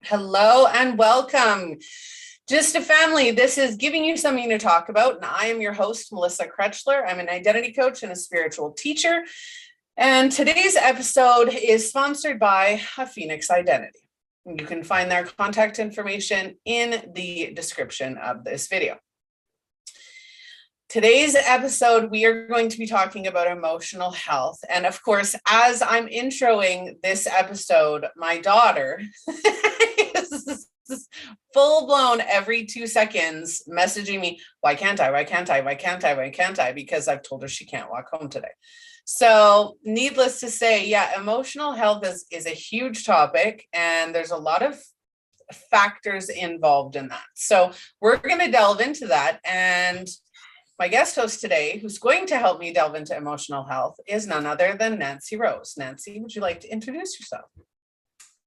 Hello and welcome. Just a family. This is giving you something to talk about. And I am your host, Melissa Krechler. I'm an identity coach and a spiritual teacher. And today's episode is sponsored by A Phoenix Identity. You can find their contact information in the description of this video. Today's episode, we are going to be talking about emotional health. And of course, as I'm introing this episode, my daughter is full blown every 2 seconds messaging me, why can't I, why can't I, why can't I, why can't I? Because I've told her she can't walk home today. So needless to say, yeah, emotional health is a huge topic, and there's a lot of factors involved in that. So we're going to delve into that. And my guest host today, who's going to help me delve into emotional health, is none other than Nancy Rose. Nancy, would you like to introduce yourself?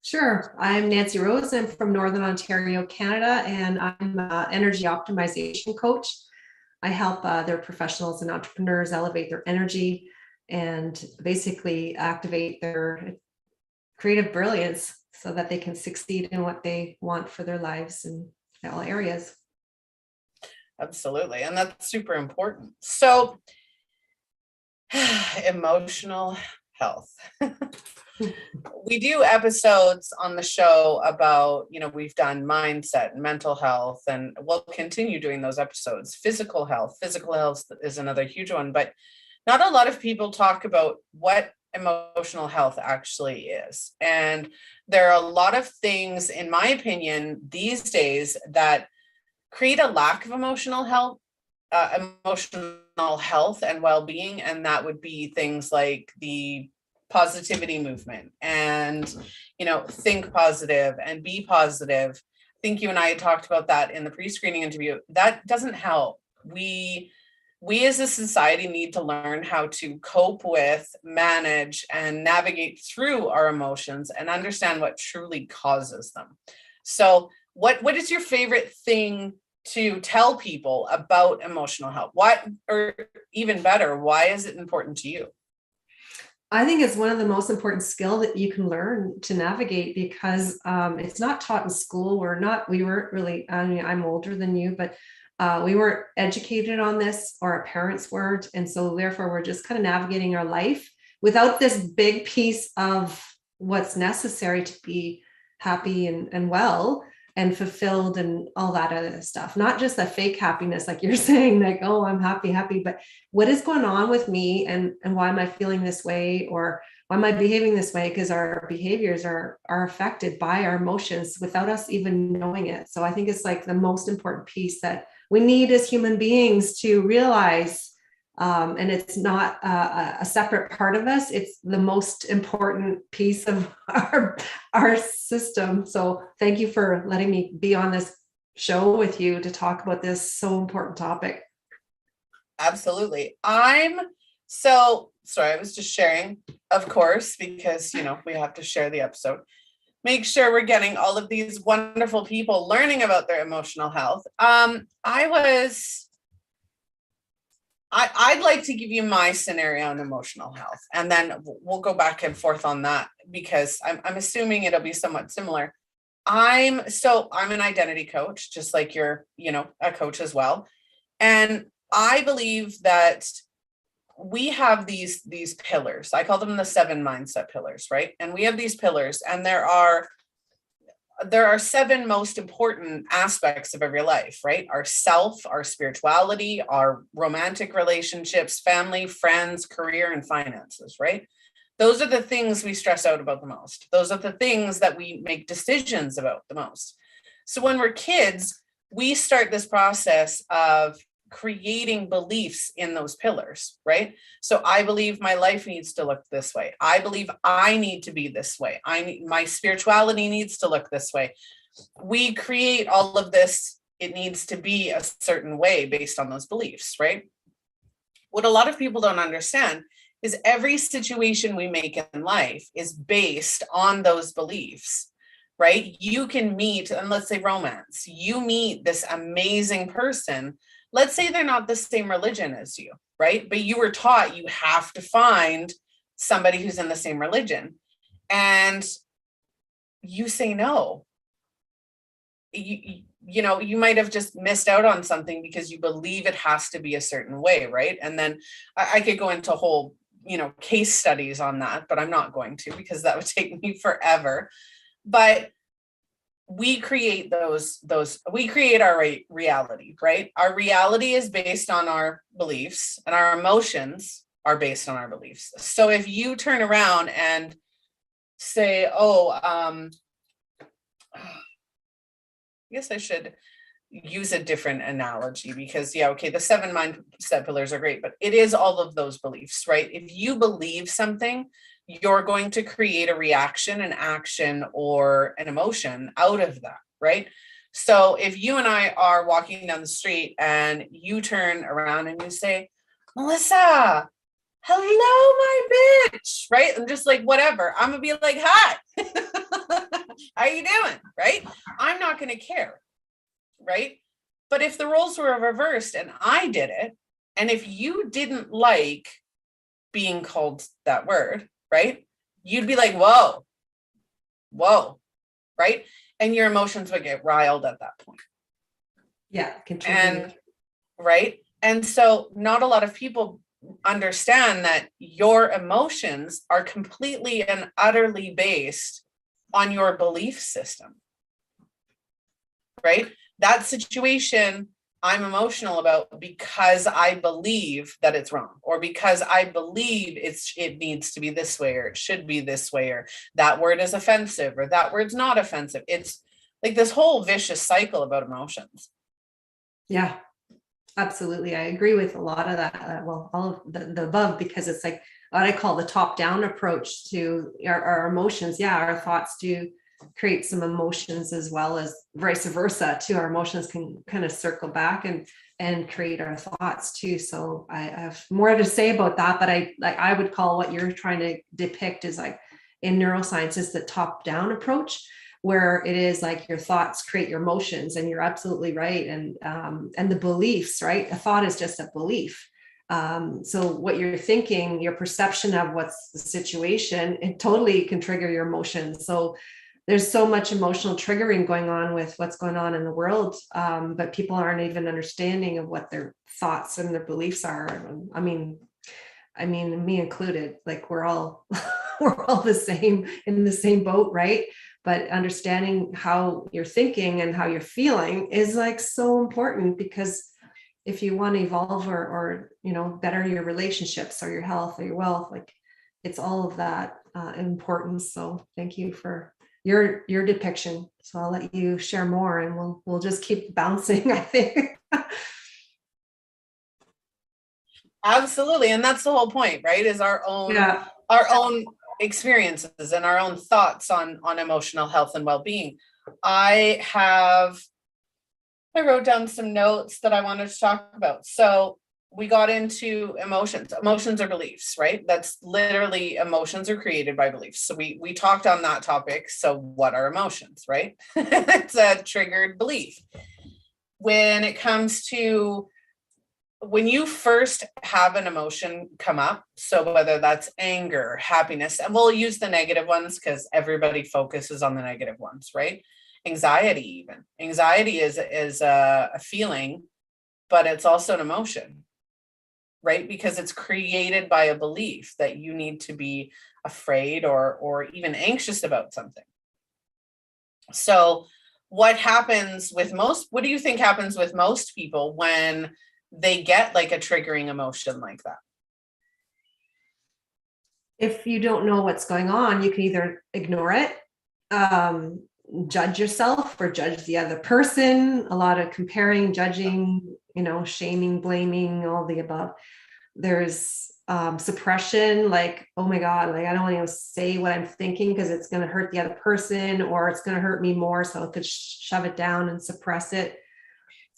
Sure. I'm Nancy Rose. I'm from Northern Ontario, Canada, and I'm an energy optimization coach. I help other professionals and entrepreneurs elevate their energy and basically activate their creative brilliance so that they can succeed in what they want for their lives in all areas. Absolutely. And that's super important. So, emotional health. We do episodes on the show about, we've done mindset and mental health, and we'll continue doing those episodes. Physical health is another huge one, but not a lot of people talk about what emotional health actually is. And there are a lot of things, in my opinion, these days that create a lack of emotional health and well-being. And that would be things like the positivity movement and, think positive and be positive. I think you and I had talked about that in the pre-screening interview. That doesn't help. We as a society need to learn how to cope with, manage, and navigate through our emotions and understand what truly causes them. So what is your favorite thing to tell people about emotional health? Or even better, why is it important to you? I think it's one of the most important skills that you can learn to navigate, because it's not taught in school. We weren't really, I'm older than you, but we weren't educated on this, or our parents weren't. And so therefore we're just kind of navigating our life without this big piece of what's necessary to be happy and well and fulfilled and all that other stuff. Not just the fake happiness, like you're saying, like, oh, I'm happy, but what is going on with me, and why am I feeling this way, or why am I behaving this way? Because our behaviors are affected by our emotions without us even knowing it. So I think it's like the most important piece that we need as human beings to realize. And it's not a separate part of us. It's the most important piece of our system. So thank you for letting me be on this show with you to talk about this so important topic. Absolutely. I was just sharing, of course, because, we have to share the episode. Make sure we're getting all of these wonderful people learning about their emotional health. I'd like to give you my scenario on emotional health, and then we'll go back and forth on that, because I'm assuming it'll be somewhat similar. I'm an identity coach, just like you're, a coach as well. And I believe that we have these pillars. I call them the 7 mindset pillars, right? And we have these pillars, and there are 7 most important aspects of every life, right? Our self, our spirituality, our romantic relationships, family, friends, career, and finances, right? Those are the things we stress out about the most. Those are the things that we make decisions about the most. So when we're kids, we start this process of creating beliefs in those pillars, right? So I believe my life needs to look this way. I believe I need to be this way. My spirituality needs to look this way. We create all of this. It needs to be a certain way based on those beliefs, right? What a lot of people don't understand is every situation we make in life is based on those beliefs, right? You can meet, and let's say romance, you meet this amazing person. Let's say they're not the same religion as you, right? But you were taught you have to find somebody who's in the same religion. And you say no. you might have just missed out on something because you believe it has to be a certain way, right? And then I could go into whole, case studies on that, but I'm not going to, because that would take me forever. But we create we create our reality, right? Our reality is based on our beliefs, and our emotions are based on our beliefs. So if you turn around and say, I guess I should use a different analogy, because the 7 mindset pillars are great, but it is all of those beliefs, right? If you believe something, you're going to create a reaction, an action, or an emotion out of that, right? So if you and I are walking down the street and you turn around and you say, Melissa, hello, my bitch, right? I'm just like, whatever. I'm gonna be like, hi, how you doing, right? I'm not gonna care, right? But if the roles were reversed and I did it, and if you didn't like being called that word, right, you'd be like, whoa, right? And your emotions would get riled at that point. Yeah, and right. And so not a lot of people understand that your emotions are completely and utterly based on your belief system, right? That situation I'm emotional about because I believe that it's wrong, or because I believe it needs to be this way, or it should be this way, or that word is offensive, or that word's not offensive. It's like this whole vicious cycle about emotions. Yeah, absolutely. I agree with a lot of that. Well, all of the above, because it's like what I call the top-down approach to our emotions. Yeah, our thoughts do create some emotions, as well as vice versa too. Our emotions can kind of circle back and create our thoughts too. So I have more to say about that, but I would call what you're trying to depict is like in neuroscience is the top-down approach, where it is like your thoughts create your emotions, and you're absolutely right. And the beliefs, right? A thought is just a belief. So what you're thinking, your perception of what's the situation, it totally can trigger your emotions. So there's so much emotional triggering going on with what's going on in the world, but people aren't even understanding of what their thoughts and their beliefs are. I mean, me included. Like we're all we're all the same, in the same boat, right? But understanding how you're thinking and how you're feeling is like so important, because if you want to evolve or better your relationships or your health or your wealth, like it's all of that importance. So thank you for your depiction. So I'll let you share more, and we'll just keep bouncing, I think. Absolutely. And that's the whole point, right? Is our own experiences and our own thoughts on emotional health and well-being. I wrote down some notes that I wanted to talk about. So we got into emotions. Emotions are beliefs, right? That's literally, emotions are created by beliefs. So we talked on that topic. So what are emotions, right? It's a triggered belief. When it comes to when you first have an emotion come up, so whether that's anger, happiness, and we'll use the negative ones because everybody focuses on the negative ones, right? Anxiety, even. Anxiety is a feeling, but it's also an emotion, right? Because it's created by a belief that you need to be afraid or even anxious about something. So what do you think happens with most people when they get like a triggering emotion like that? If you don't know what's going on, you can either ignore it, judge yourself or judge the other person. A lot of comparing, judging, shaming, blaming, all the above. There's suppression, like, oh my God, like I don't want to say what I'm thinking because it's going to hurt the other person, or it's going to hurt me more. So I could shove it down and suppress it.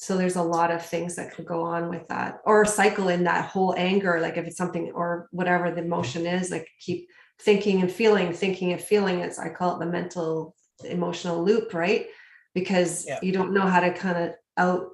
So there's a lot of things that could go on with that, or cycle in that whole anger. Like if it's something or whatever the emotion is, like keep thinking and feeling. It's, I call it the mental emotional loop, right? Because you don't know how to kind of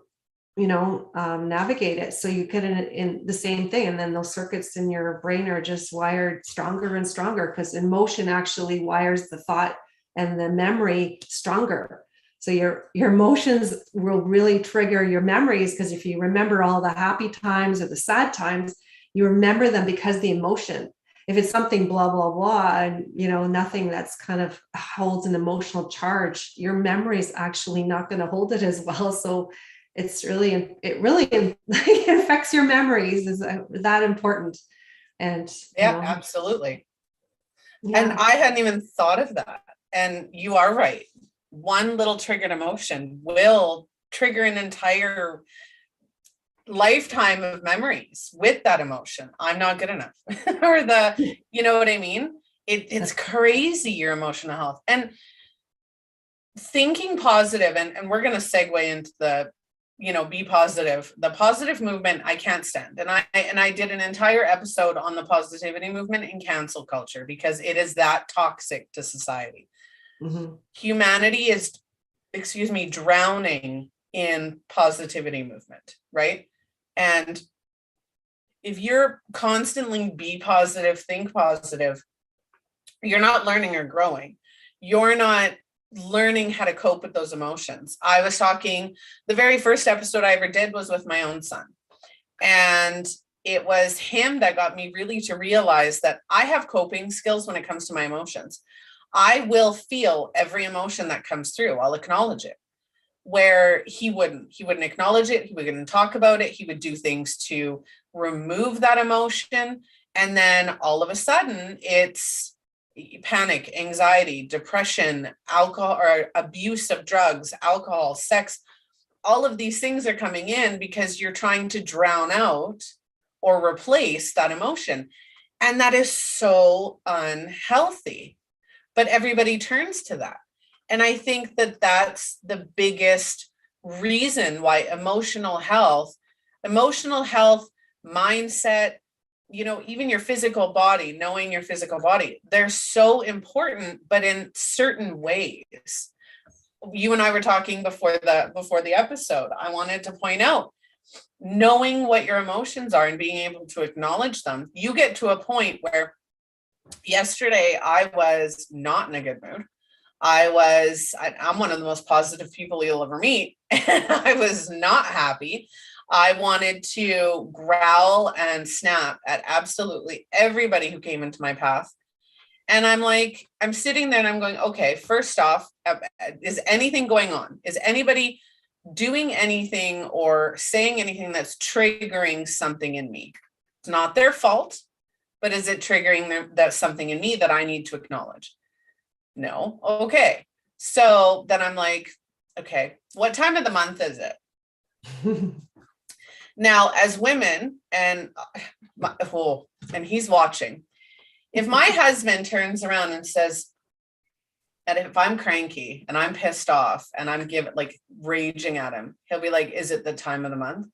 navigate it. So you get in the same thing. And then those circuits in your brain are just wired stronger and stronger, because emotion actually wires the thought and the memory stronger. So your emotions will really trigger your memories, because if you remember all the happy times or the sad times, you remember them because the emotion. If it's something blah, blah, blah, and nothing that's kind of holds an emotional charge, your memory is actually not going to hold it as well. So it really affects your memories, is that important. And yeah, absolutely. yeah. And I hadn't even thought of that. And you are right. One little triggered emotion will trigger an entire lifetime of memories with that emotion. I'm not good enough. Or you know what I mean? It's crazy, your emotional health. And thinking positive, and we're going to segue into the, be positive. The positive movement, I can't stand. And I did an entire episode on the positivity movement in cancel culture, because it is that toxic to society. Mm-hmm. Humanity is, drowning in positivity movement, right? And if you're constantly be positive, think positive, you're not learning or growing. You're not learning how to cope with those emotions. I was talking, the very first episode I ever did was with my own son. And it was him that got me really to realize that I have coping skills when it comes to my emotions. I will feel every emotion that comes through. I'll acknowledge it. Where he wouldn't acknowledge it. He wouldn't talk about it. He would do things to remove that emotion. And then all of a sudden it's panic, anxiety, depression, alcohol, or abuse of drugs, alcohol, sex. All of these things are coming in because you're trying to drown out or replace that emotion. And that is so unhealthy. But everybody turns to that. And I think that that's the biggest reason why emotional health, mindset, even your physical body, knowing your physical body, they're so important, but in certain ways. You and I were talking before the episode. I wanted to point out, knowing what your emotions are and being able to acknowledge them, you get to a point where yesterday I was not in a good mood. I'm one of the most positive people you'll ever meet. And I was not happy. I wanted to growl and snap at absolutely everybody who came into my path. And I'm sitting there and I'm going, okay, first off, is anything going on? Is anybody doing anything or saying anything that's triggering something in me? It's not their fault, but is it triggering that something in me that I need to acknowledge? No. Okay. So then I'm like, okay, what time of the month is it? Now, as women, and he's watching, if my husband turns around and says, and if I'm cranky and I'm pissed off and I'm raging at him, he'll be like, is it the time of the month?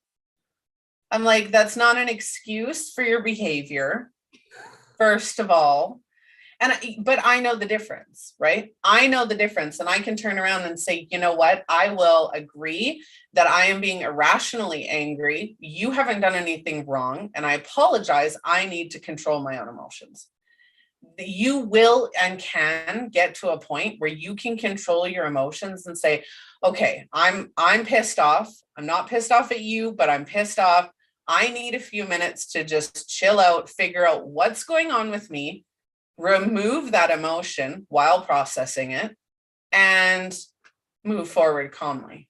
I'm like, that's not an excuse for your behavior, first of all. But I know the difference, right? I know the difference. And I can turn around and say, you know what? I will agree that I am being irrationally angry. You haven't done anything wrong. And I apologize. I need to control my own emotions. You will and can get to a point where you can control your emotions and say, okay, I'm pissed off. I'm not pissed off at you, but I'm pissed off. I need a few minutes to just chill out, figure out what's going on with me, remove that emotion while processing it, and move forward calmly,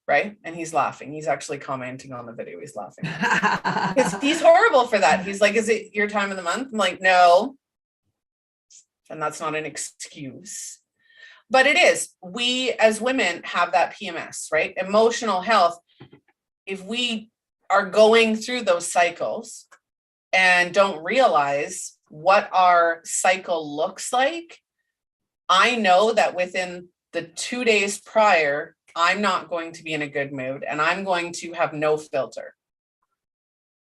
right? And he's laughing. He's actually commenting on the video. He's laughing because he's horrible for that. He's like, is it your time of the month? I'm like, no. And that's not an excuse, but it is. We as women have that PMS, right? Emotional health. If we are going through those cycles and don't realize what our cycle looks like, I know that within the 2 days prior, I'm not going to be in a good mood and I'm going to have no filter.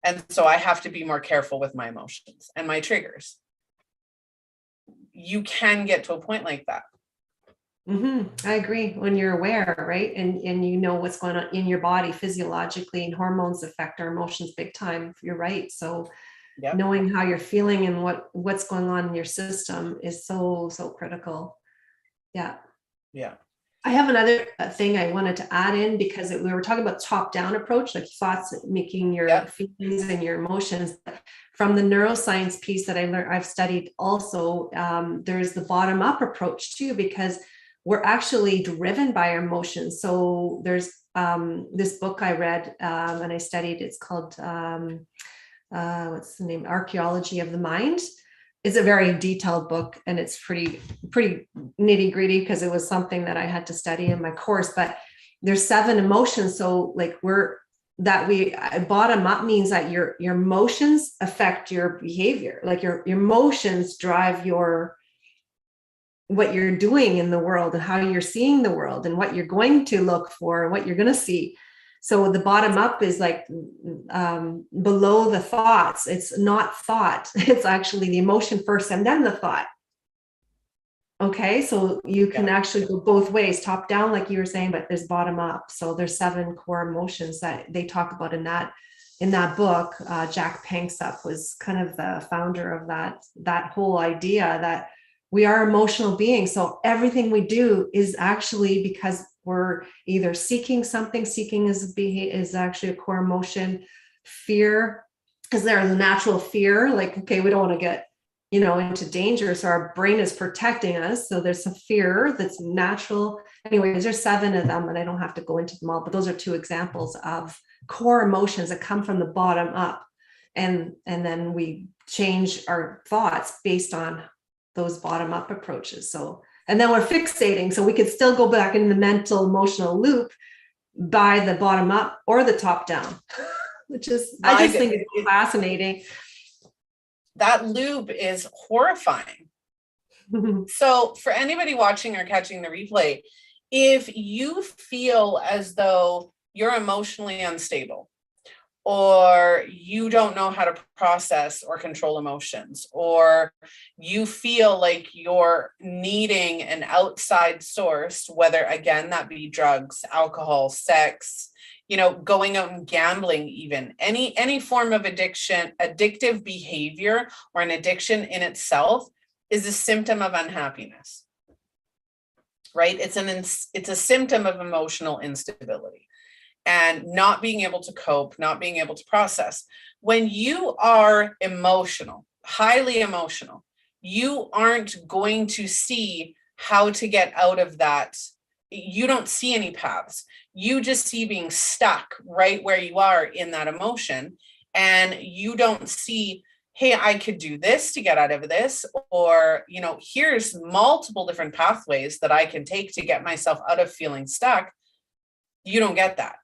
And so I have to be more careful with my emotions and my triggers. You can get to a point like that. I agree, when you're aware, right? And you know what's going on in your body physiologically, and hormones affect our emotions big time. You're right. So yep. Knowing how you're feeling and what's going on in your system is so critical. Yeah. I have another thing I wanted to add in, because we were talking about top-down approach, like thoughts making your Yep. feelings and your emotions. From the neuroscience piece that I learned, I've studied also, there's the bottom-up approach too, because we're actually driven by our emotions. So there's this book I read and I studied. It's called what's the name? Archaeology of the Mind. It's a very detailed book, and it's pretty nitty gritty, because it was something that I had to study in my course. But there's 7 emotions. So like bottom up means that your emotions affect your behavior. Like your emotions drive what you're doing in the world, and how you're seeing the world, and what you're going to look for, and what you're going to see. So the bottom up is like below the thoughts. It's not thought. It's actually the emotion first and then the thought. Okay, so you can actually go both ways, top down, like you were saying, but there's bottom up. So there's 7 core emotions that they talk about in that book. Jack Panksepp was kind of the founder of that whole idea that we are emotional beings. So everything we do is actually because we're either seeking something. Seeking is actually a core emotion. Fear, because there's a natural fear, like, okay, we don't want to get, into danger. So our brain is protecting us. So there's some fear that's natural. Anyways, there's 7 of them, and I don't have to go into them all, but those are 2 examples of core emotions that come from the bottom up. And then we change our thoughts based on those bottom up approaches. So, and then we're fixating. So we could still go back in the mental emotional loop by the bottom up or the top down, which is, I just think it's fascinating. That loop is horrifying. So for anybody watching or catching the replay, if you feel as though you're emotionally unstable, or you don't know how to process or control emotions, or you feel like you're needing an outside source, whether, again, that be drugs, alcohol, sex, going out and gambling, even any form of addiction, addictive behavior, or an addiction in itself is a symptom of unhappiness, right? It's a symptom of emotional instability and not being able to cope, not being able to process. When you are emotional, highly emotional, you aren't going to see how to get out of that. You don't see any paths. You just see being stuck right where you are in that emotion. And you don't see, hey, I could do this to get out of this, or, here's multiple different pathways that I can take to get myself out of feeling stuck. You don't get that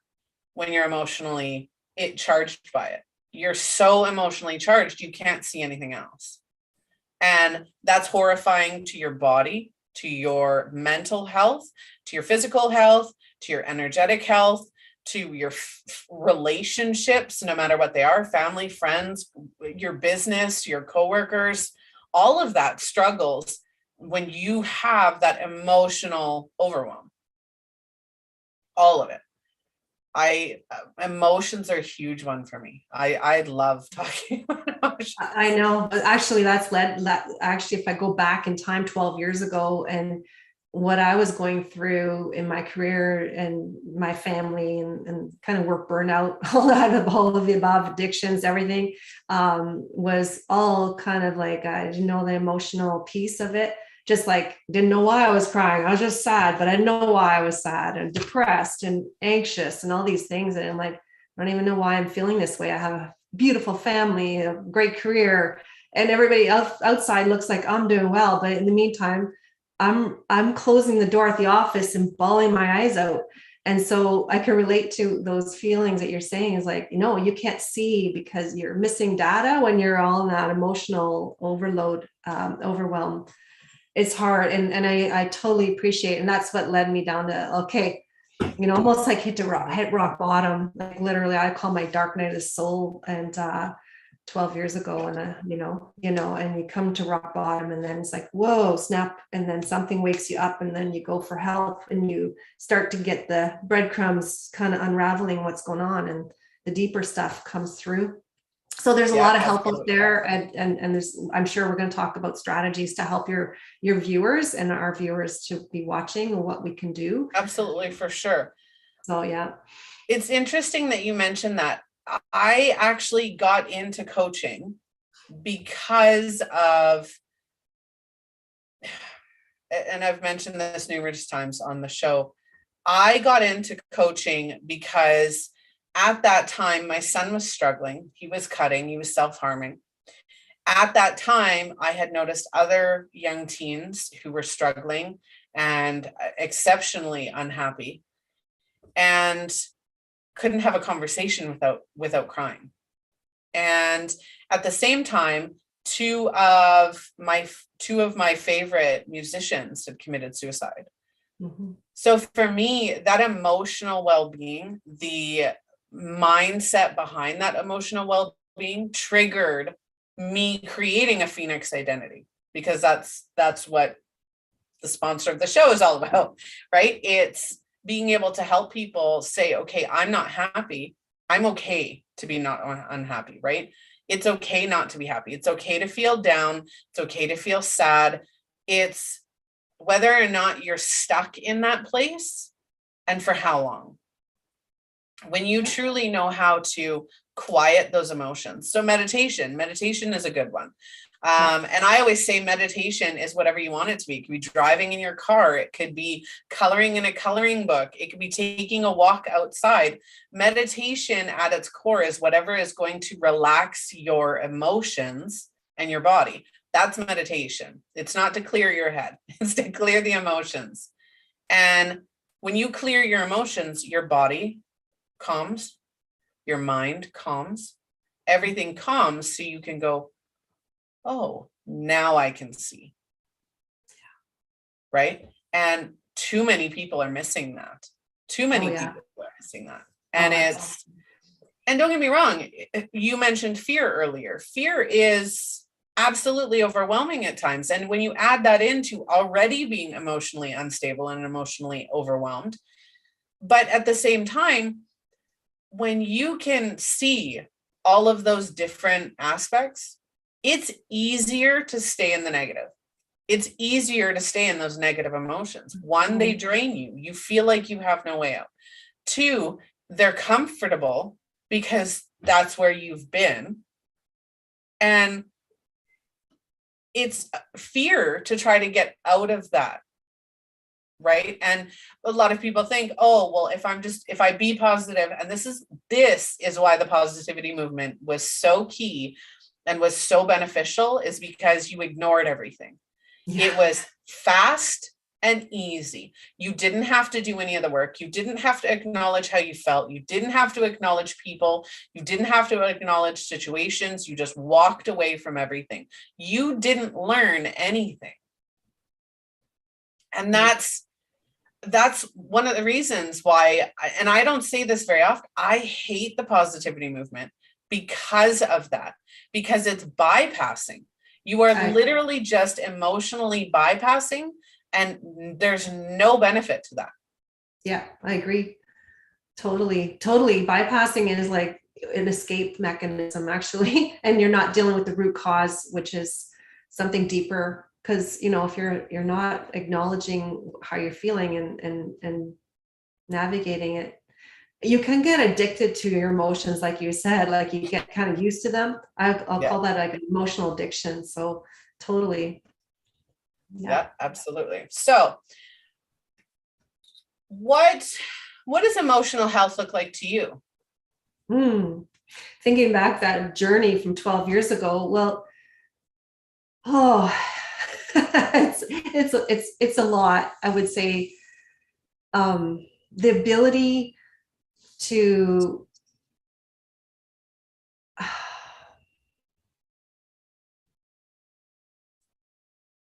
when you're emotionally charged by it. You're so emotionally charged, you can't see anything else. And that's horrifying to your body, to your mental health, to your physical health, to your energetic health, to your relationships, no matter what they are, family, friends, your business, your coworkers, all of that struggles when you have that emotional overwhelm. All of it. Emotions are a huge one for me. I love talking about emotions. I know. Actually, actually, if I go back in time 12 years ago, and what I was going through in my career and my family, and kind of work burnout, all of the above, addictions, everything, was all kind of like, the emotional piece of it. Just like, didn't know why I was crying. I was just sad, but I didn't know why I was sad and depressed and anxious and all these things. And I'm like, I don't even know why I'm feeling this way. I have a beautiful family, a great career, and everybody else outside looks like I'm doing well. But in the meantime, I'm closing the door at the office and bawling my eyes out. And so I can relate to those feelings that you're saying, is like, you can't see because you're missing data when you're all in that emotional overload, overwhelm. It's hard. And I totally appreciate it. And that's what led me down to, okay, almost like hit rock bottom. Like literally, I call my dark night of the soul. And 12 years ago, and and you come to rock bottom, and then it's like, whoa, snap. And then something wakes you up, and then you go for help, and you start to get the breadcrumbs kind of unraveling what's going on, and the deeper stuff comes through. So there's a Yeah, lot of help out absolutely. there, and there's, I'm sure we're going to talk about strategies to help your viewers and our viewers to be watching and what we can do. Absolutely, for sure. So yeah. It's interesting that you mentioned that. I actually got into coaching because of, and I've mentioned this numerous times on the show, I got into coaching because at that time, my son was struggling. He was cutting, he was self-harming. At that time, I had noticed other young teens who were struggling and exceptionally unhappy and couldn't have a conversation without crying. And at the same time, two of my favorite musicians had committed suicide. Mm-hmm. So for me, that emotional well-being, the mindset behind that emotional well-being triggered me creating a Phoenix identity, because that's what the sponsor of the show is all about, right? It's being able to help people say, okay, I'm not happy. I'm okay to be not unhappy, right? It's okay not to be happy. It's okay to feel down. It's okay to feel sad. It's whether or not you're stuck in that place and for how long. When you truly know how to quiet those emotions. So meditation is a good one. And I always say meditation is whatever you want it to be. It could be driving in your car. It could be coloring in a coloring book. It could be taking a walk outside. Meditation at its core is whatever is going to relax your emotions and your body. That's meditation. It's not to clear your head. It's to clear the emotions. And when you clear your emotions, your body calms, your mind calms, everything calms, so you can go, oh, now I can see. Right? And too many people are missing that. Too many people are missing that. And and don't get me wrong, you mentioned fear earlier. Fear is absolutely overwhelming at times. And when you add that into already being emotionally unstable and emotionally overwhelmed, but at the same time, when you can see all of those different aspects, it's easier to stay in the negative. It's easier to stay in those negative emotions. One, they drain you. You feel like you have no way out. Two, they're comfortable because that's where you've been. And it's fear to try to get out of that. Right. And a lot of people think, oh, well, if I be positive, and this is why the positivity movement was so key and was so beneficial, is because you ignored everything. Yeah. It was fast and easy. You didn't have to do any of the work. You didn't have to acknowledge how you felt. You didn't have to acknowledge people. You didn't have to acknowledge situations. You just walked away from everything. You didn't learn anything. And that's one of the reasons why, and I don't say this very often, I hate the positivity movement because of that, because it's bypassing. You are literally just emotionally bypassing, and there's no benefit to that. Yeah, I agree. Totally. Bypassing is like an escape mechanism, actually, and you're not dealing with the root cause, which is something deeper. Because, if you're not acknowledging how you're feeling and navigating it, you can get addicted to your emotions, like you said, like you get kind of used to them. I'll call that like an emotional addiction. So totally. Yeah, absolutely. So what does emotional health look like to you? Thinking back that journey from 12 years ago, well, it's a lot, I would say. The ability to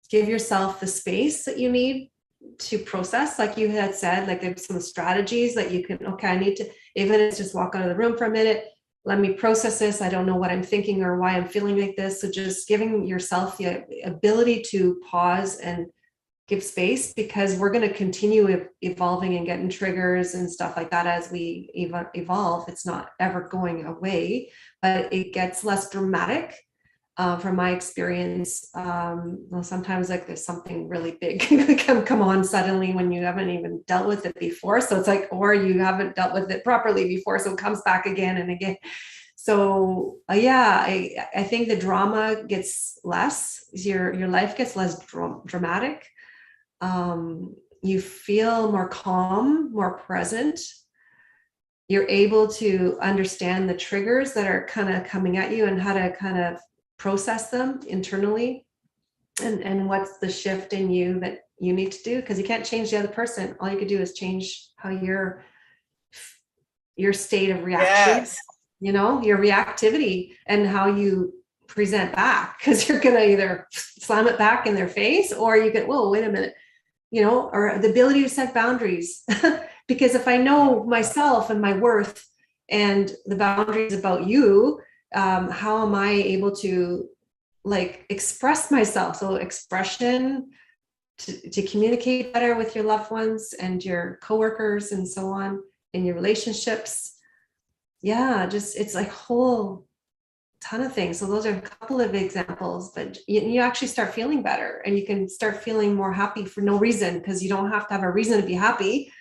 give yourself the space that you need to process, like you had said, like there's some strategies that you can, okay, I need to, even if it's just walk out of the room for a minute, let me process this. I don't know what I'm thinking or why I'm feeling like this. So just giving yourself the ability to pause and give space, because we're going to continue evolving and getting triggers and stuff like that as we evolve. It's not ever going away, but it gets less dramatic. From my experience, well, sometimes like there's something really big come on suddenly when you haven't even dealt with it before. So it's like, or you haven't dealt with it properly before, so it comes back again and again. So yeah, I think the drama gets less. Your life gets less dramatic. You feel more calm, more present. You're able to understand the triggers that are kind of coming at you and how to kind of process them internally, and what's the shift in you that you need to do, because you can't change the other person. All you could do is change how your state of reaction, Yes. your reactivity and how you present back, because you're going to either slam it back in their face, or you get, whoa, wait a minute, or the ability to set boundaries. Because if I know myself and my worth and the boundaries about you, how am I able to express myself? So expression, to communicate better with your loved ones and your coworkers and so on in your relationships. Yeah, just it's like whole ton of things. So those are a couple of examples, but you actually start feeling better, and you can start feeling more happy for no reason, because you don't have to have a reason to be happy.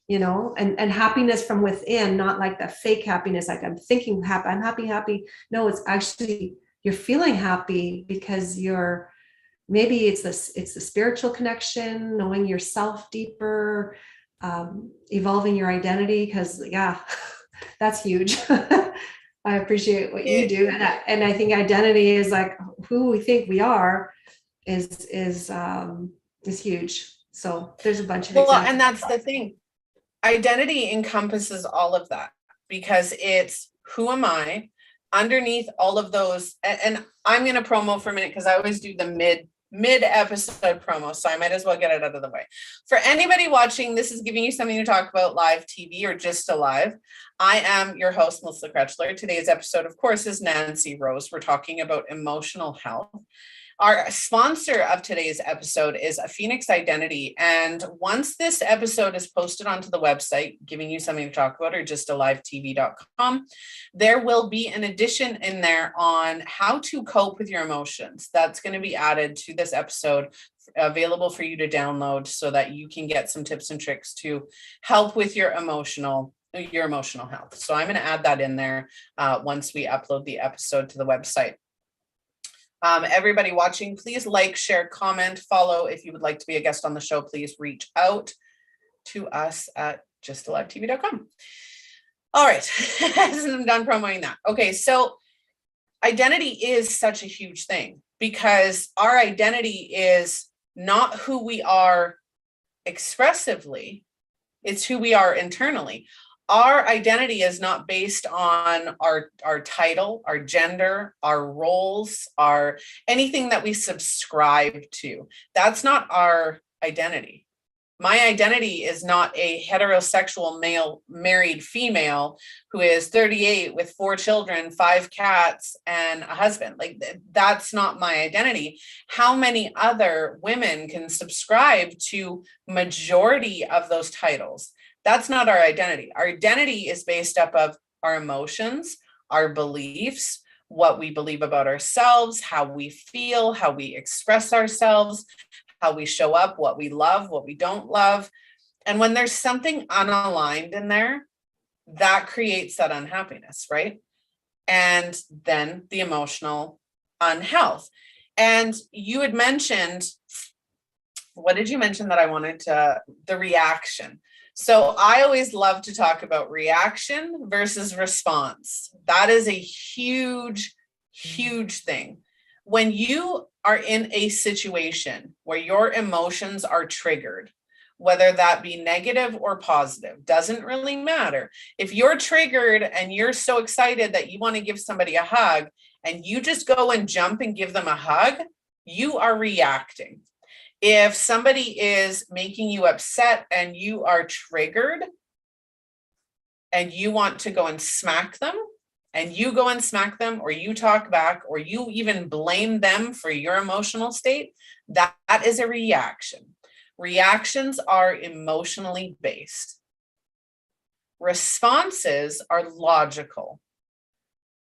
And happiness from within, not like the fake happiness, like I'm thinking happy, I'm happy. No, it's actually you're feeling happy because maybe it's the spiritual connection, knowing yourself deeper, evolving your identity, because yeah, that's huge. I appreciate what you do, and I think identity is like who we think we are is huge. So there's a bunch of examples. And that's the thing. Identity encompasses all of that, because it's who am I underneath all of those. And I'm going to promo for a minute, because I always do the mid episode promo, so I might as well get it out of the way. For anybody watching, this is giving you something to talk about live TV or just alive. I am your host, Melissa Krechler. Today's episode, of course, is Nancy Rose. We're talking about emotional health. Our sponsor of today's episode is a Phoenix Identity. And once this episode is posted onto the website, giving you something to talk about, or just alivetv.com, there will be an addition in there on how to cope with your emotions. That's going to be added to this episode, available for you to download, so that you can get some tips and tricks to help with your emotional health. So I'm going to add that in there once we upload the episode to the website. Everybody watching, please like, share, comment, follow. If you would like to be a guest on the show, please reach out to us at justalivetv.com. All right, I'm done promoting that. Okay, so identity is such a huge thing, because our identity is not who we are expressively, it's who we are internally. Our identity is not based on our title, our gender, our roles, our anything that we subscribe to. That's not our identity. My identity is not a heterosexual male married female who is 38 with 4 children, 5 cats, and a husband. Like, that's not my identity. How many other women can subscribe to majority of those titles? That's not our identity. Our identity is based up of our emotions, our beliefs, what we believe about ourselves, how we feel, how we express ourselves, how we show up, what we love, what we don't love. And when there's something unaligned in there, that creates that unhappiness, right? And then the emotional unhealth. And you had mentioned, what did you mention that I wanted to, the reaction. So I always love to talk about reaction versus response. That is a huge, huge thing. When you are in a situation where your emotions are triggered, whether that be negative or positive, doesn't really matter. If you're triggered and you're so excited that you want to give somebody a hug, and you just go and jump and give them a hug, you are reacting. If somebody is making you upset and you are triggered and you want to go and smack them, and you go and smack them, or you talk back, or you even blame them for your emotional state, that is a reaction. Reactions are emotionally based. Responses are logical.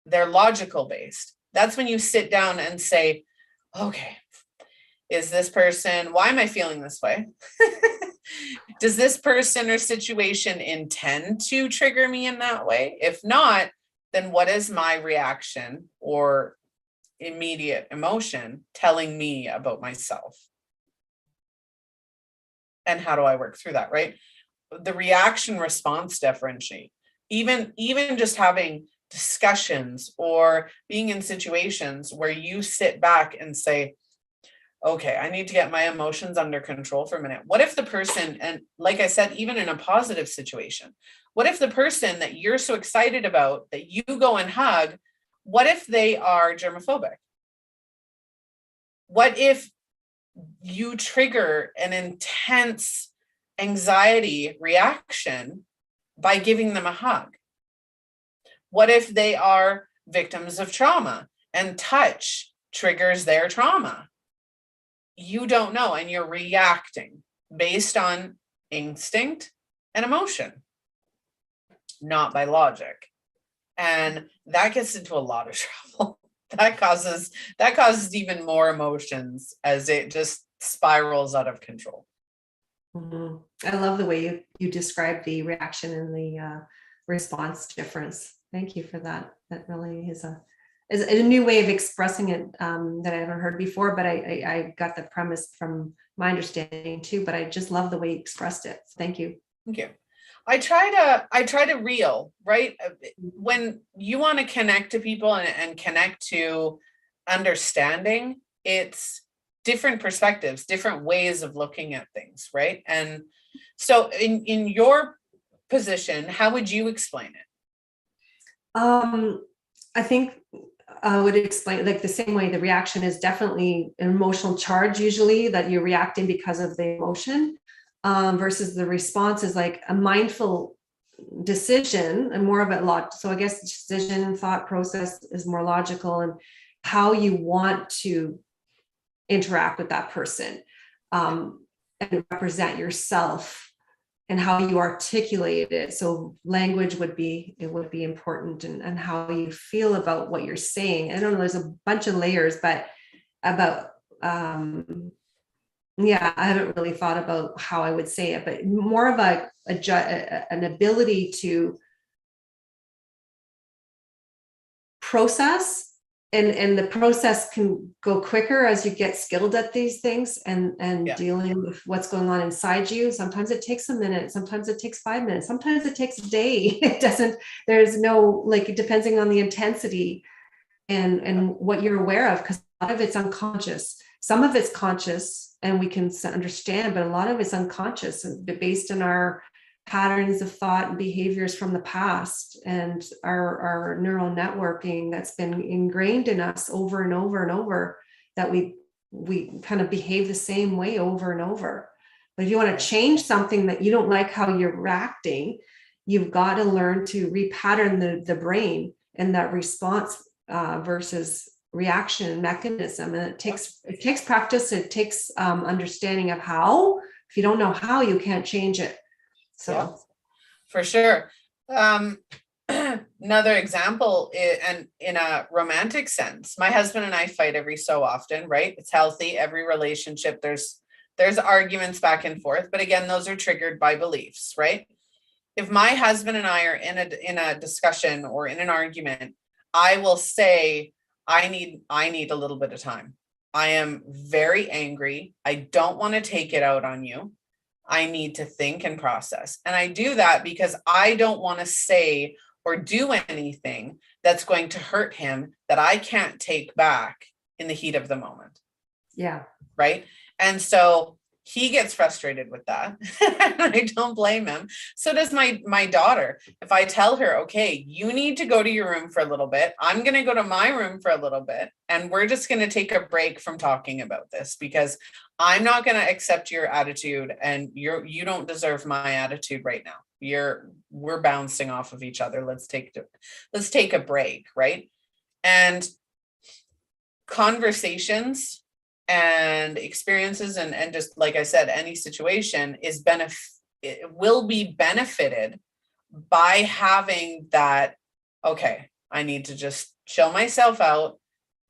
They're logical based. That's when you sit down and say, okay, is this person, why am I feeling this way? Does this person or situation intend to trigger me in that way? If not, then what is my reaction or immediate emotion telling me about myself? And how do I work through that, right? The reaction response differentiate. Even just having discussions or being in situations where you sit back and say, okay, I need to get my emotions under control for a minute. What if the person, and like I said, even in a positive situation, what if the person that you're so excited about that you go and hug, what if they are germophobic? What if you trigger an intense anxiety reaction by giving them a hug? What if they are victims of trauma and touch triggers their trauma? You don't know, and you're reacting based on instinct and emotion, not by logic. And that gets into a lot of trouble. That causes even more emotions as it just spirals out of control. Mm-hmm. I love the way you describe the reaction and the response difference. Thank you for that. That really is a new way of expressing it that I haven't heard before, but I got the premise from my understanding too, but I just love the way you expressed it. Thank you. Thank you. I try to reel, right? When you want to connect to people and connect to understanding, it's different perspectives, different ways of looking at things, right? And so in your position, how would you explain it? I think I would explain like the same way the reaction is definitely an emotional charge, usually that you're reacting because of the emotion, versus the response is like a mindful decision and more of a lot. So I guess decision and thought process is more logical and how you want to interact with that person, and represent yourself and how you articulate it. So language would be important, and how you feel about what you're saying. I don't know, there's a bunch of layers, but about, yeah, I haven't really thought about how I would say it, but more of an ability to process, and the process can go quicker as you get skilled at these things and Yeah. dealing with what's going on inside you. Sometimes it takes a minute, sometimes it takes 5 minutes, sometimes it takes a day. It doesn't, there's no, like, depending on the intensity and what you're aware of, because a lot of it's unconscious. Some of it's conscious and we can understand, but a lot of it's unconscious and based on our patterns of thought and behaviors from the past and our neural networking that's been ingrained in us over and over and over, that we kind of behave the same way over and over. But if you want to change something that you don't like how you're reacting, you've got to learn to repattern the brain and that response versus reaction mechanism. And it takes practice. It takes understanding of how. If you don't know how, you can't change it. So yeah, for sure. Another example, and in a romantic sense, my husband and I fight every so often, right? It's healthy. Every relationship, there's arguments back and forth, but again, those are triggered by beliefs, right? If my husband and I are in a discussion or in an argument, I will say, I need a little bit of time. I am very angry. I don't want to take it out on you. I need to think and process. And I do that because I don't want to say or do anything that's going to hurt him that I can't take back in the heat of the moment. Yeah. Right. And so he gets frustrated with that. I don't blame him. So does my daughter. If I tell her, okay, you need to go to your room for a little bit, I'm going to go to my room for a little bit, and we're just going to take a break from talking about this because I'm not going to accept your attitude, and you don't deserve my attitude right now. we're bouncing off of each other. Let's take a break, right? And conversations and experiences and just like I said, any situation it will be benefited by having that, okay, I need to just chill myself out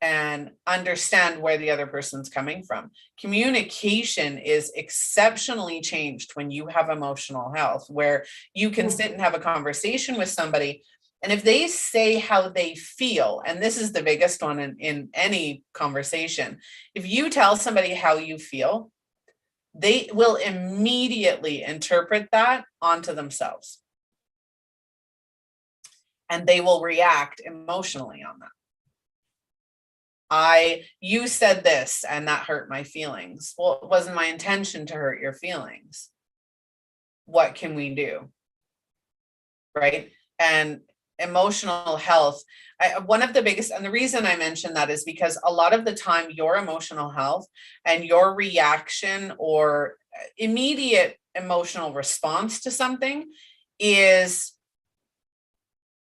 and understand where the other person's coming from. Communication is exceptionally changed when you have emotional health, where you can sit and have a conversation with somebody. And if they say how they feel, and this is the biggest one in any conversation, if you tell somebody how you feel, they will immediately interpret that onto themselves. And they will react emotionally on that. You said this and that hurt my feelings. Well, it wasn't my intention to hurt your feelings. What can we do? Right? And emotional health, one of the biggest, and the reason I mention that is because a lot of the time your emotional health and your reaction or immediate emotional response to something is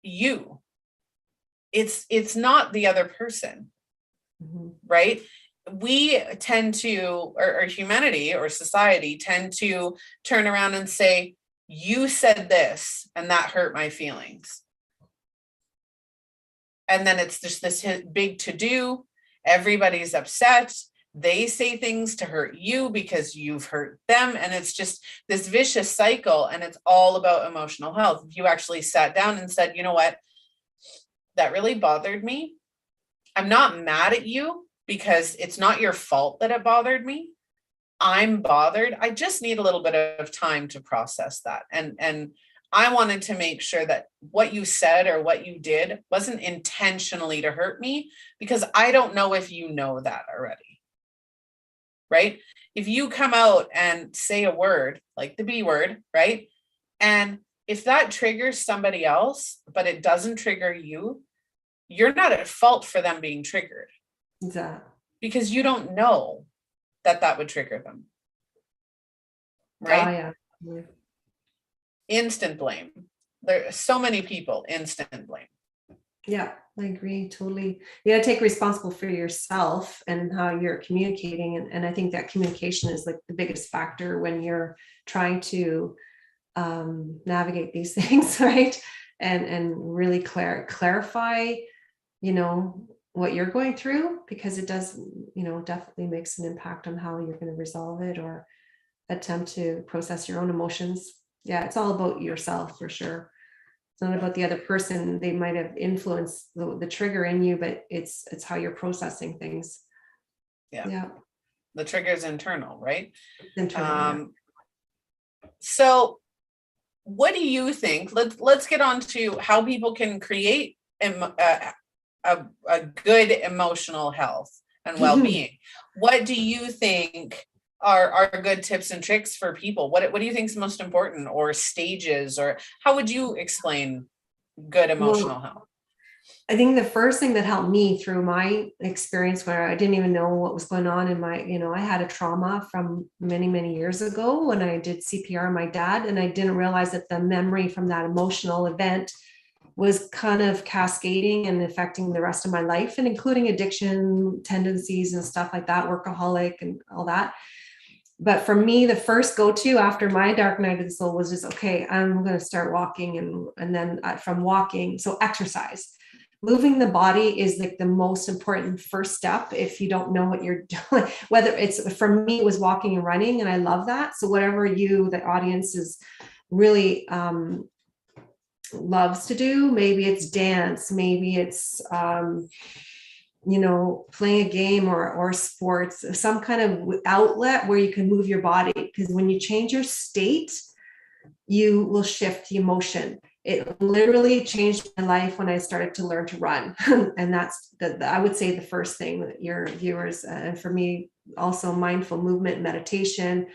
you. It's not the other person. Right? We tend to, or humanity or society tend to turn around and say, you said this and that hurt my feelings. And then it's just this big to-do. Everybody's upset. They say things to hurt you because you've hurt them. And it's just this vicious cycle. And it's all about emotional health. If you actually sat down and said, you know what, that really bothered me. I'm not mad at you because it's not your fault that it bothered me. I'm bothered. I just need a little bit of time to process that. And I wanted to make sure that what you said or what you did wasn't intentionally to hurt me, because I don't know if you know that already. Right? If you come out and say a word like the B word, right? And if that triggers somebody else, but it doesn't trigger you, you're not at fault for them being triggered. Exactly. Because you don't know that would trigger them. Right? Oh, yeah. Instant blame. There are so many people, instant blame. Yeah, I agree totally. You got to take responsible for yourself and how you're communicating. And I think that communication is like the biggest factor when you're trying to navigate these things, right? And really clarify, what you're going through, because it does, definitely makes an impact on how you're going to resolve it or attempt to process your own emotions. Yeah, it's all about yourself for sure. It's not about the other person. They might have influenced the trigger in you, but it's how you're processing things. Yeah. The trigger is internal, right? Internal, So what do you think? Let's get on to how people can create a good emotional health and well-being. What do you think are good tips and tricks for people? What do you think is most important, or stages, or how would you explain good emotional health? I think the first thing that helped me through my experience, where I didn't even know what was going on in my, I had a trauma from many, many years ago when I did CPR on my dad, and I didn't realize that the memory from that emotional event was kind of cascading and affecting the rest of my life, and including addiction tendencies and stuff like that, workaholic and all that. But for me, the first go-to after my dark night of the soul was just, okay, I'm going to start walking. And then from walking, so exercise. Moving the body is like the most important first step if you don't know what you're doing. Whether it's, for me, it was walking and running, and I love that. So whatever the audience is really loves to do, maybe it's dance, maybe it's playing a game or sports, some kind of outlet where you can move your body, because when you change your state, you will shift the emotion. It literally changed my life when I started to learn to run. And that's I would say the first thing that your viewers, and for me also, mindful movement, meditation,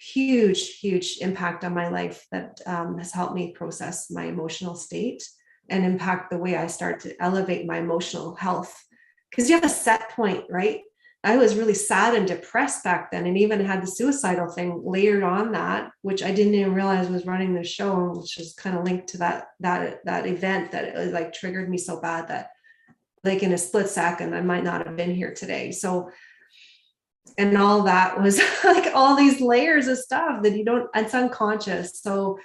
huge impact on my life that has helped me process my emotional state and impact the way I start to elevate my emotional health. Because you have a set point, right? I was really sad and depressed back then, and even had the suicidal thing layered on that, which I didn't even realize was running the show, which is kind of linked to that event that it like triggered me so bad that like in a split second, I might not have been here today. So, and all that was like all these layers of stuff that you don't, it's unconscious. So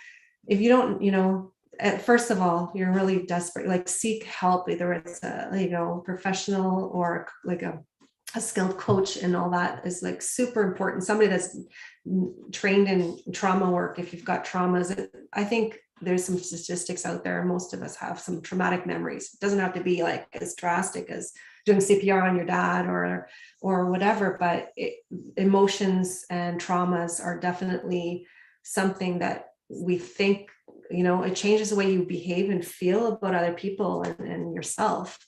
if you don't, first of all, you're really desperate, like seek help, either it's a, professional or like a skilled coach, and all that is like super important. Somebody that's trained in trauma work. If you've got traumas, I think there's some statistics out there. Most of us have some traumatic memories. It doesn't have to be like as drastic as doing CPR on your dad or whatever, but emotions and traumas are definitely something that we think, it changes the way you behave and feel about other people and yourself.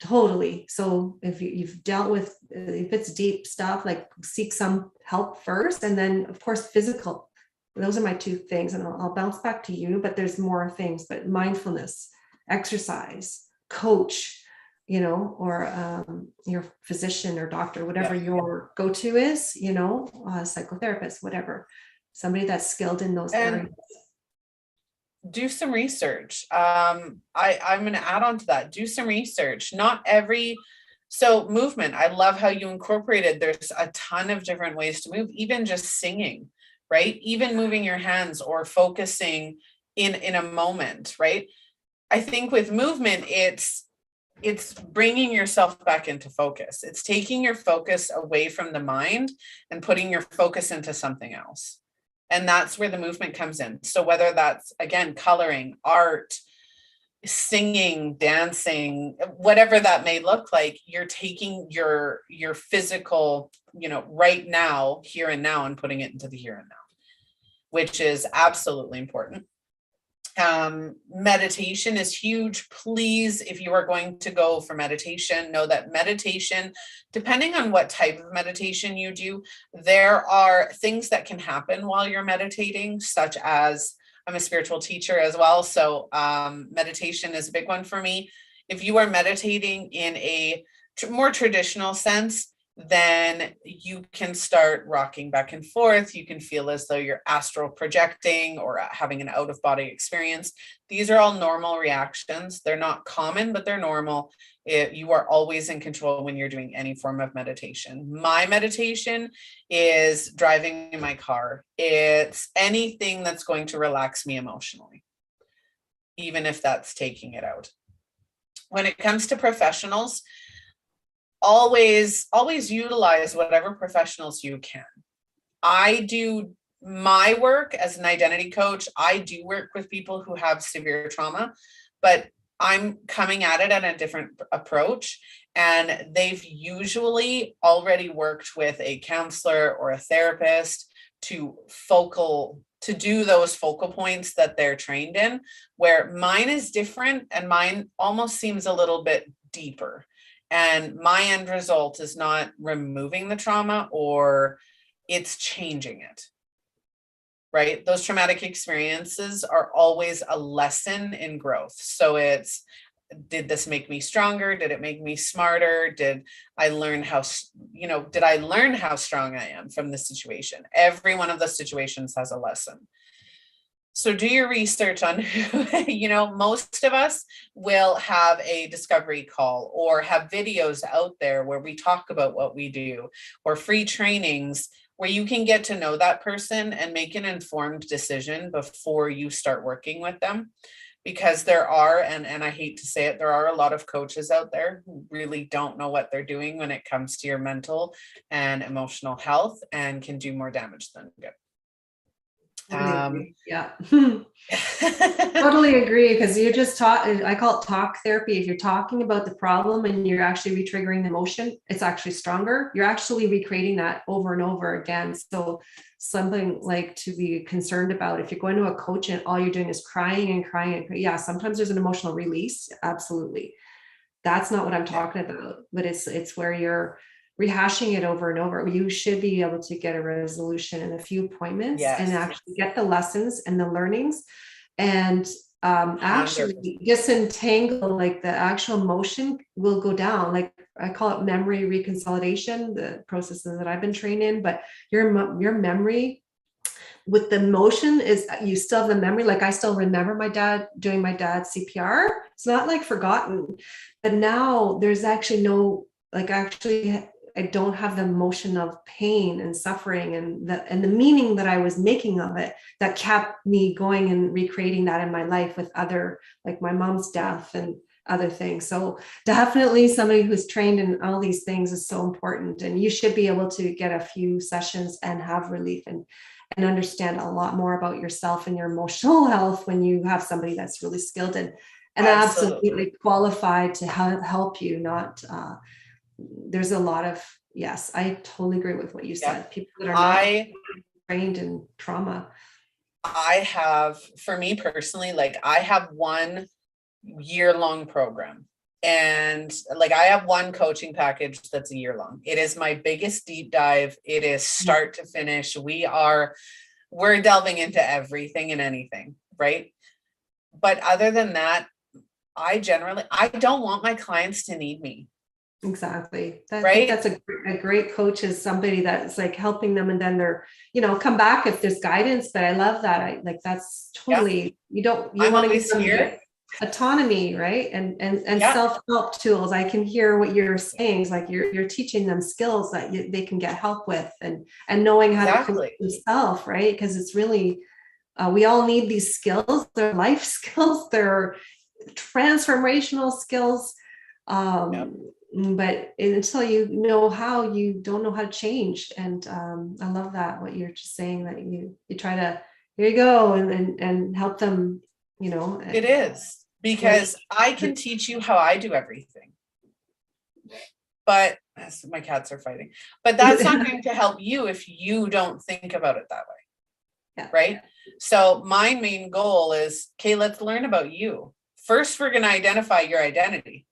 Totally. So if you've dealt with, if it's deep stuff, like seek some help first, and then of course physical. Those are my two things, and I'll bounce back to you, but there's more things. But mindfulness, exercise, coach, or your physician or doctor, whatever your go-to is, psychotherapist, whatever, somebody that's skilled in those areas. Do some research. I'm going to add on to that. Do some research. So movement, I love how you incorporated, there's a ton of different ways to move, even just singing, right? Even moving your hands or focusing in a moment, right? I think with movement, it's bringing yourself back into focus. It's taking your focus away from the mind and putting your focus into something else. And that's where the movement comes in. So whether that's, again, coloring, art, singing, dancing, whatever that may look like, you're taking your physical, right now, here and now, and putting it into the here and now, which is absolutely important. Meditation is huge. Please, if you are going to go for meditation, know that meditation, depending on what type of meditation you do, there are things that can happen while you're meditating, such as, I'm a spiritual teacher as well. So meditation is a big one for me. If you are meditating in a more traditional sense, then you can start rocking back and forth. You can feel as though you're astral projecting or having an out-of-body experience. These are all normal reactions. They're not common, but they're normal. You are always in control when you're doing any form of meditation. My meditation is driving in my car. It's anything that's going to relax me emotionally, even if that's taking it out. When it comes to professionals, always utilize whatever professionals you can. I do my work as an identity coach. I do work with people who have severe trauma, but I'm coming at it at a different approach. And they've usually already worked with a counselor or a therapist to do those focal points that they're trained in, where mine is different and mine almost seems a little bit deeper. And my end result is not removing the trauma, or it's changing it, right? Those traumatic experiences are always a lesson in growth. So it's, did this make me stronger? Did it make me smarter? Did I learn how strong I am from this situation? Every one of those situations has a lesson. So do your research on most of us will have a discovery call or have videos out there where we talk about what we do, or free trainings where you can get to know that person and make an informed decision before you start working with them. Because there are, and I hate to say it, there are a lot of coaches out there who really don't know what they're doing when it comes to your mental and emotional health, and can do more damage than good. Yeah. Totally agree, because you just I call it talk therapy. If you're talking about the problem and you're actually re-triggering the emotion, it's actually stronger. You're actually recreating that over and over again. So something like to be concerned about, if you're going to a coach and all you're doing is crying and crying and crying, yeah, sometimes there's an emotional release. Absolutely. That's not what I'm talking about, but it's where you're rehashing it over and over. You should be able to get a resolution in a few appointments and actually get the lessons and the learnings. And actually disentangle, like the actual motion will go down. Like I call it memory reconsolidation, the processes that I've been trained in, but your memory with the motion is you still have the memory. Like I still remember my dad doing my dad's CPR. It's not like forgotten, but now there's actually no, like actually I don't have the motion of pain and suffering and the meaning that I was making of it that kept me going and recreating that in my life with other, like my mom's death and other things. So definitely somebody who's trained in all these things is so important. And you should be able to get a few sessions and have relief and understand a lot more about yourself and your emotional health when you have somebody that's really skilled and absolutely qualified to help you. Not there's a lot of, yes, I totally agree with what you said. People that are not trained in trauma. I have, for me personally, like I have 1 year-long program, and like I have one coaching package that's a year long. It is my biggest deep dive. It is start to finish. We're delving into everything and anything, right? But other than that, I don't want my clients to need me. Exactly. Right? I think that's a great coach is somebody that's like helping them, and then they're, come back if there's guidance. But I love that. I like, that's totally, you want to give them here autonomy, right? And self-help tools. I can hear what you're saying is like you're teaching them skills that they can get help with, and knowing how to coach themselves, right? Because it's really we all need these skills. They're life skills, they're transformational skills. But until you know how, you don't know how to change. And I love that, what you're just saying, that you try to, here you go, and help them, It is, because I can teach you how I do everything, but my cats are fighting, but that's not going to help you if you don't think about it that way. Right? So my main goal is, okay, let's learn about you. First, we're going to identify your identity.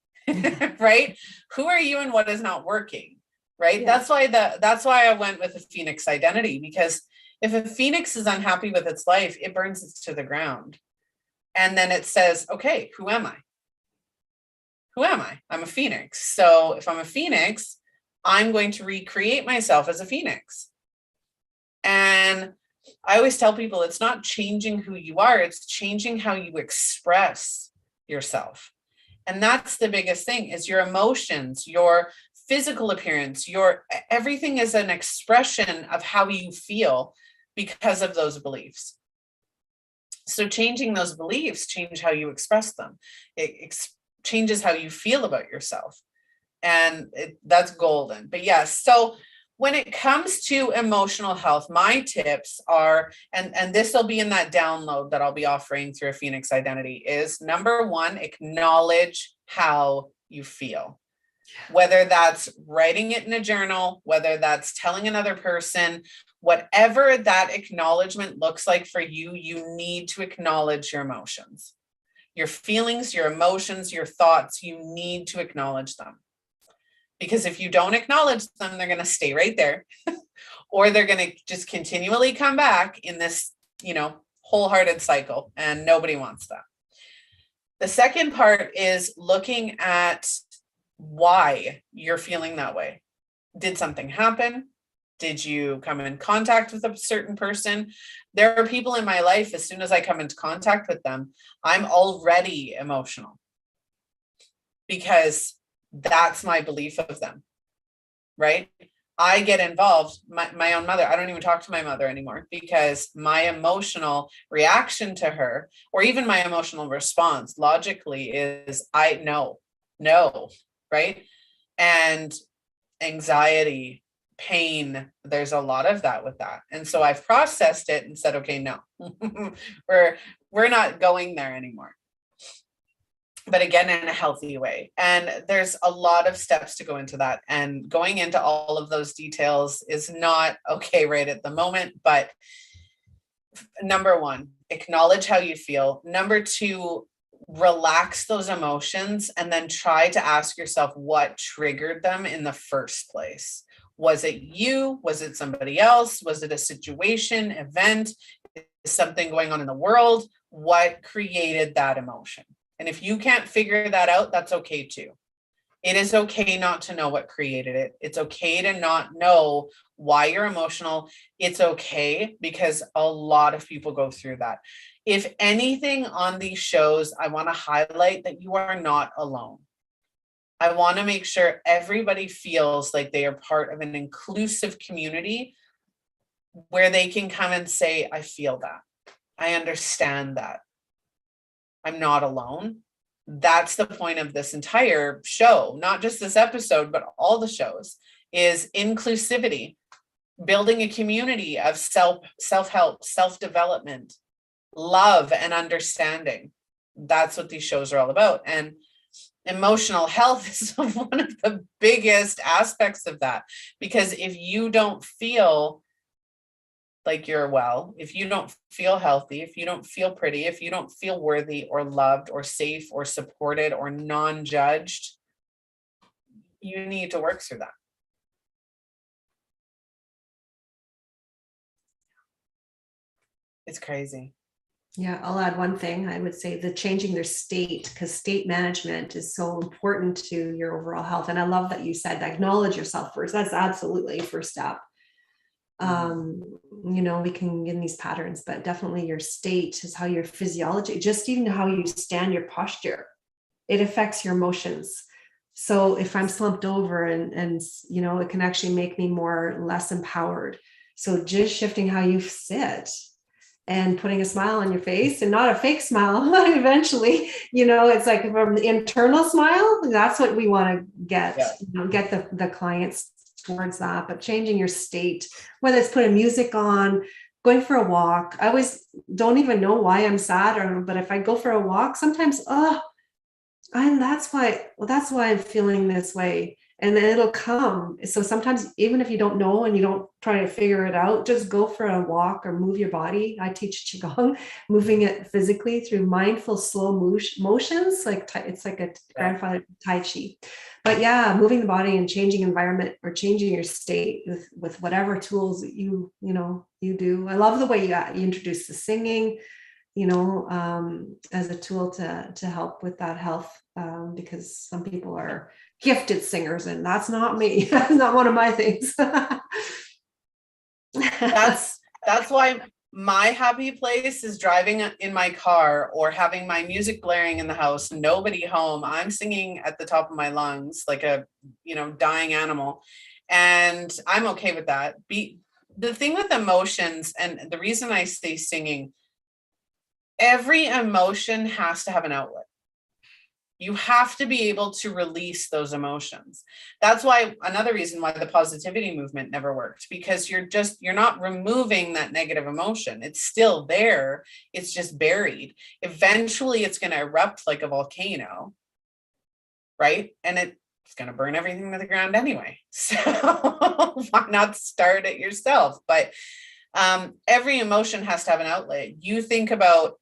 Right? Who are you and what is not working? Right? That's why I went with a phoenix identity, because if a phoenix is unhappy with its life, it burns it to the ground. And then it says, okay, who am I? Who am I? I'm a phoenix. So if I'm a phoenix, I'm going to recreate myself as a phoenix. And I always tell people, it's not changing who you are, it's changing how you express yourself. And that's the biggest thing, is your emotions, your physical appearance, everything is an expression of how you feel because of those beliefs. So changing those beliefs change how you express them. It changes how you feel about yourself. And that's golden. But yes, so when it comes to emotional health, my tips are, and this will be in that download that I'll be offering through a Phoenix Identity, is number 1, acknowledge how you feel. Whether that's writing it in a journal, whether that's telling another person, whatever that acknowledgement looks like for you, you need to acknowledge your emotions, your feelings, your emotions, your thoughts. You need to acknowledge them. Because if you don't acknowledge them, they're going to stay right there, or they're going to just continually come back in this, wholehearted cycle, and nobody wants that. The second part is looking at why you're feeling that way. Did something happen? Did you come in contact with a certain person? There are people in my life, as soon as I come into contact with them, I'm already emotional, because that's my belief of them, right? I get involved. My own mother, I don't even talk to my mother anymore, because my emotional reaction to her, or even my emotional response logically, is no, right? And anxiety, pain, there's a lot of that with that. And so I've processed it and said, okay, no, we're not going there anymore. But again, in a healthy way. And there's a lot of steps to go into that. And going into all of those details is not okay right at the moment. But number 1, acknowledge how you feel. Number 2, relax those emotions, and then try to ask yourself what triggered them in the first place. Was it you? Was it somebody else? Was it a situation, event? Is something going on in the world? What created that emotion? And if you can't figure that out, that's okay too. It is okay not to know what created it. It's okay to not know why you're emotional. It's okay, because a lot of people go through that. If anything on these shows, I want to highlight that you are not alone. I want to make sure everybody feels like they are part of an inclusive community where they can come and say, I feel that. I understand that. I'm not alone. That's the point of this entire show, not just this episode, but all the shows, is inclusivity, building a community of self-help, self-development, love, and understanding. That's what these shows are all about. And emotional health is one of the biggest aspects of that, because if you don't feel like you're well, if you don't feel healthy, if you don't feel pretty, if you don't feel worthy or loved or safe or supported or non-judged, you need to work through that. It's crazy. Yeah, I'll add one thing. I would say the changing their state, because state management is so important to your overall health. And I love that you said acknowledge yourself first. That's absolutely first step. We can get in these patterns, but definitely your state is how your physiology, just even how you stand, your posture, it affects your emotions. So if I'm slumped over and it can actually make me less empowered. So just shifting how you sit and putting a smile on your face, and not a fake smile, eventually, it's like from the internal smile, that's what we want to get, get the clients towards that. But changing your state, whether it's putting music on, going for a walk. I always don't even know why I'm sad, but if I go for a walk, sometimes, that's why I'm feeling this way. And then it'll come. So sometimes, even if you don't know and you don't try to figure it out, just go for a walk or move your body. I teach Qigong, moving it physically through mindful, slow motions. It's like a grandfather Tai Chi. But yeah, moving the body and changing environment or changing your state with whatever tools that you do. I love the way you introduce the singing, as a tool to help with that health, because some people are gifted singers, and that's not me. That's not one of my things. That's why my happy place is driving in my car or having my music blaring in the house, nobody home. I'm singing at the top of my lungs like a dying animal, and I'm okay with that. The thing with emotions, and the reason I say singing, every emotion has to have an outlet. You have to be able to release those emotions. That's why, another reason why the positivity movement never worked, because you're not removing that negative emotion. It's still there. It's just buried. Eventually it's going to erupt like a volcano, right? And it's going to burn everything to the ground anyway. So why not start it yourself? But every emotion has to have an outlet. You think about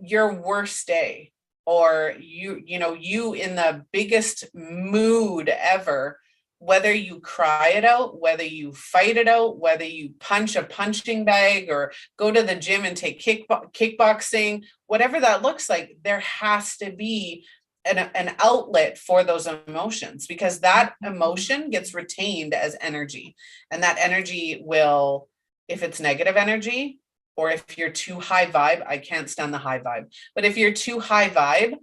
your worst day, or you in the biggest mood ever, whether you cry it out, whether you fight it out, whether you punch a punching bag or go to the gym and take kickboxing, whatever that looks like, there has to be an outlet for those emotions, because that emotion gets retained as energy. And that energy will, if it's negative energy, or if you're too high vibe, I can't stand the high vibe, but if you're too high vibe,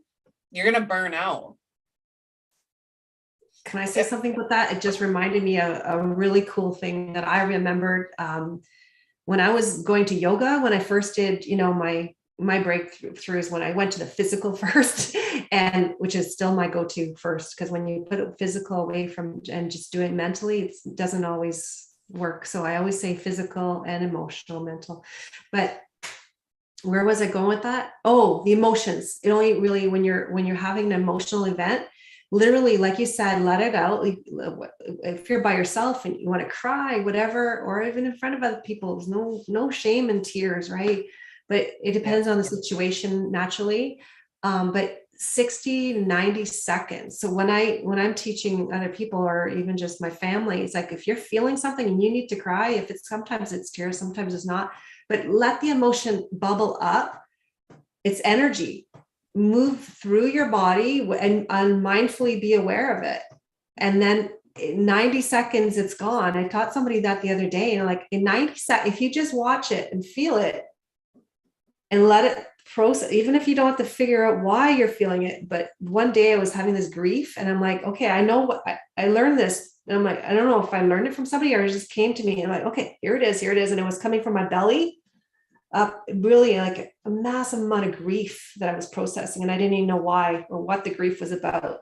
you're going to burn out. Can I say something about that? It just reminded me of a really cool thing that I remembered when I was going to yoga. When I first did, my breakthroughs, when I went to the physical first, and which is still my go-to first, because when you put it physical away from and just do it mentally, it doesn't always work. So I always say physical and emotional, mental. But where was I going with that? Oh, the emotions. It only really, when you're having an emotional event, literally, like you said, let it out. If you're by yourself and you want to cry, whatever, or even in front of other people, there's no shame in tears, right? But it depends on the situation naturally. But 60 to 90 seconds. So when I'm teaching other people or even just my family, it's like, if you're feeling something and you need to cry, if it's, sometimes it's tears, sometimes it's not, but let the emotion bubble up. It's energy. Move through your body and mindfully be aware of it. And then in 90 seconds, it's gone. I taught somebody that the other day, and like in 90 seconds, if you just watch it and feel it and let it process, even if you don't have to figure out why you're feeling it. But one day I was having this grief and I'm like, okay, I know what I learned this. And I'm like, I don't know if I learned it from somebody or it just came to me. And I'm like, okay, here it is. And it was coming from my belly up, really like a massive amount of grief that I was processing. And I didn't even know why or what the grief was about.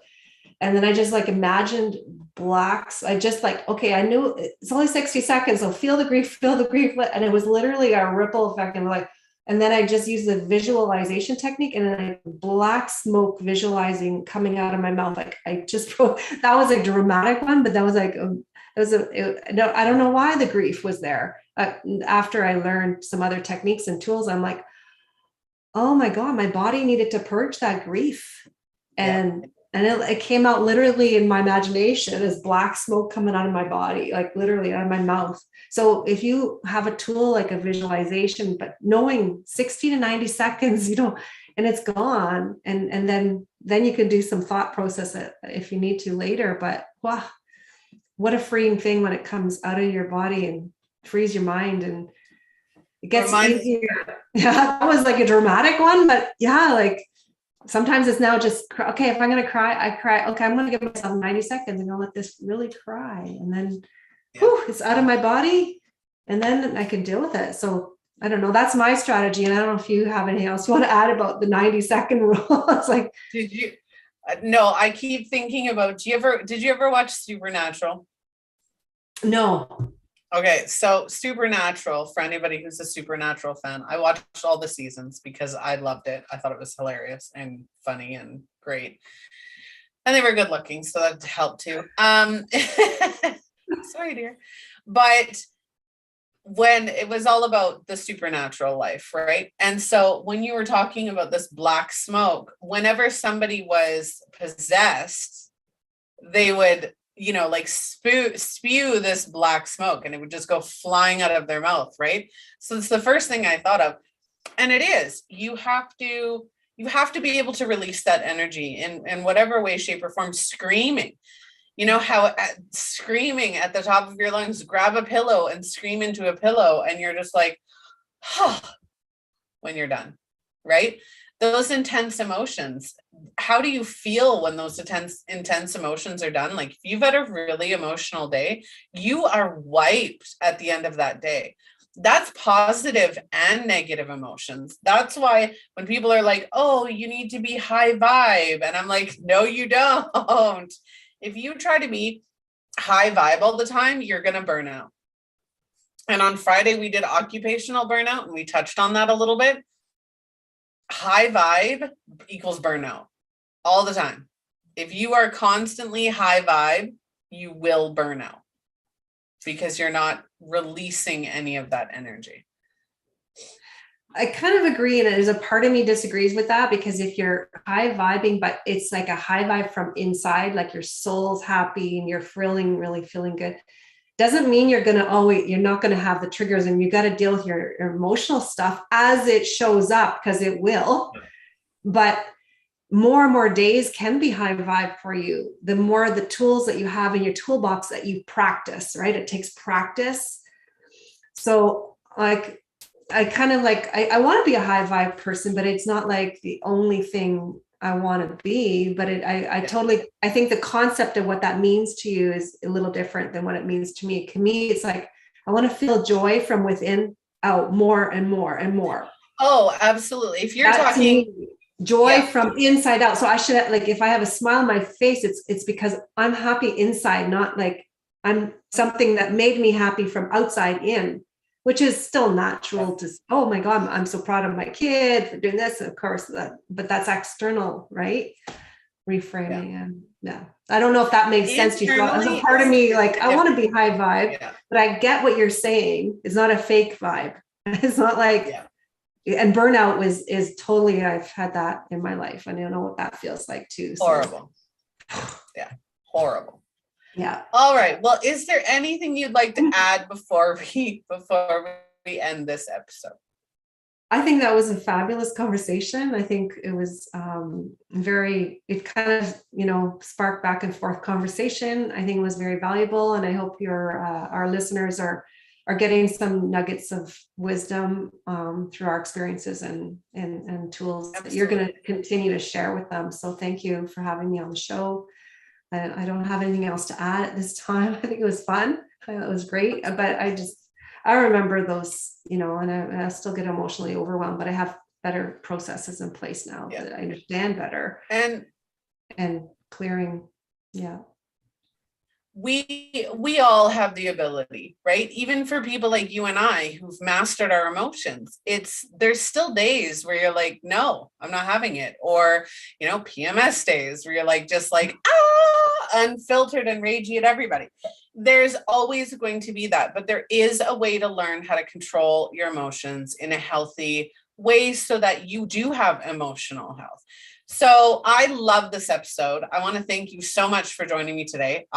And then I just like imagined blacks. I just like, okay, I knew it's only 60 seconds. So feel the grief. And it was literally a ripple effect. And like, and then I just used the visualization technique, and then I black smoke visualizing coming out of my mouth. Like I just wrote, that was a dramatic one, but that was like, no, I don't know why the grief was there. After I learned some other techniques and tools, I'm like, oh my God, my body needed to purge that grief. And it came out literally in my imagination as black smoke coming out of my body, like literally out of my mouth. So if you have a tool like a visualization, but knowing 60 to 90 seconds, and it's gone. And then you can do some thought process if you need to later. But wow, what a freeing thing when it comes out of your body and frees your mind, and it gets easier. Yeah, that was like a dramatic one, but yeah, like sometimes it's now just, okay, if I'm going to cry, I cry. Okay, I'm going to give myself 90 seconds and I'll let this really cry. And then it's out of my body, and then I can deal with it. So I don't know. That's my strategy. And I don't know if you have anything else you want to add about the 90-second rule. It's like, did you, no, I keep thinking about, did you ever watch Supernatural? No. Okay, so Supernatural, for anybody who's a Supernatural fan, I watched all the seasons because I loved it. I thought it was hilarious and funny and great. And they were good looking, so that helped too. Sorry, dear. But when it was all about the supernatural life, right? And so when you were talking about this black smoke, whenever somebody was possessed, they would like spew this black smoke, and it would just go flying out of their mouth, right? So it's the first thing I thought of. And it is, you have to be able to release that energy in whatever way, shape, or form. Screaming, how screaming at the top of your lungs, grab a pillow and scream into a pillow, and you're just like, when you're done, right? Those intense emotions, how do you feel when those intense emotions are done? Like if you've had a really emotional day, you are wiped at the end of that day. That's positive and negative emotions. That's why when people are like, oh, you need to be high vibe. And I'm like, no, you don't. If you try to be high vibe all the time, you're going to burn out. And on Friday, we did occupational burnout, and we touched on that a little bit. High vibe equals burnout all the time. If you are constantly high vibe, you will burn out because you're not releasing any of that energy. I kind of agree. And there's a part of me disagrees with that, because if you're high vibing, but it's like a high vibe from inside, like your soul's happy and you're really feeling good, doesn't mean you're not going to have the triggers, and you got to deal with your emotional stuff as it shows up, because it will. But more and more days can be high vibe for you. The more the tools that you have in your toolbox that you practice, right? It takes practice. So like, I kind of like, I want to be a high vibe person, but it's not like the only thing I want to be. But I think the concept of what that means to you is a little different than what it means to me. To me, it's like, I want to feel joy from within out more and more and more. Oh, absolutely. If you're talking joy from inside out. So I should, like, if I have a smile on my face, it's because I'm happy inside, not like I'm something that made me happy from outside in, which is still natural to, oh my God, I'm so proud of my kid for doing this. Of course, but that's external, right? Reframing. And I don't know if that makes sense to you. As a part of me, like, I want to be high vibe, but I get what you're saying. It's not a fake vibe. It's not like, and burnout is totally, I've had that in my life. And I know what that feels like too. So, Horrible. Yeah. Horrible. yeah. All right. Well, is there anything you'd like to add before we end this episode? I think that was a fabulous conversation. I think it was it kind of, sparked back and forth conversation. I think it was very valuable. And I hope our listeners are getting some nuggets of wisdom through our experiences and tools that you're going to continue to share with them. So thank you for having me on the show. I don't have anything else to add at this time. I think it was fun. It was great. But I remember those, and I still get emotionally overwhelmed, but I have better processes in place now that I understand better and clearing. Yeah. We all have the ability, right? Even for people like you and I who've mastered our emotions, there's still days where you're like, no, I'm not having it. Or, PMS days where you're like, just like, unfiltered and ragey at everybody. There's always going to be that, but there is a way to learn how to control your emotions in a healthy way so that you do have emotional health. So I love this episode. I want to thank you so much for joining me today.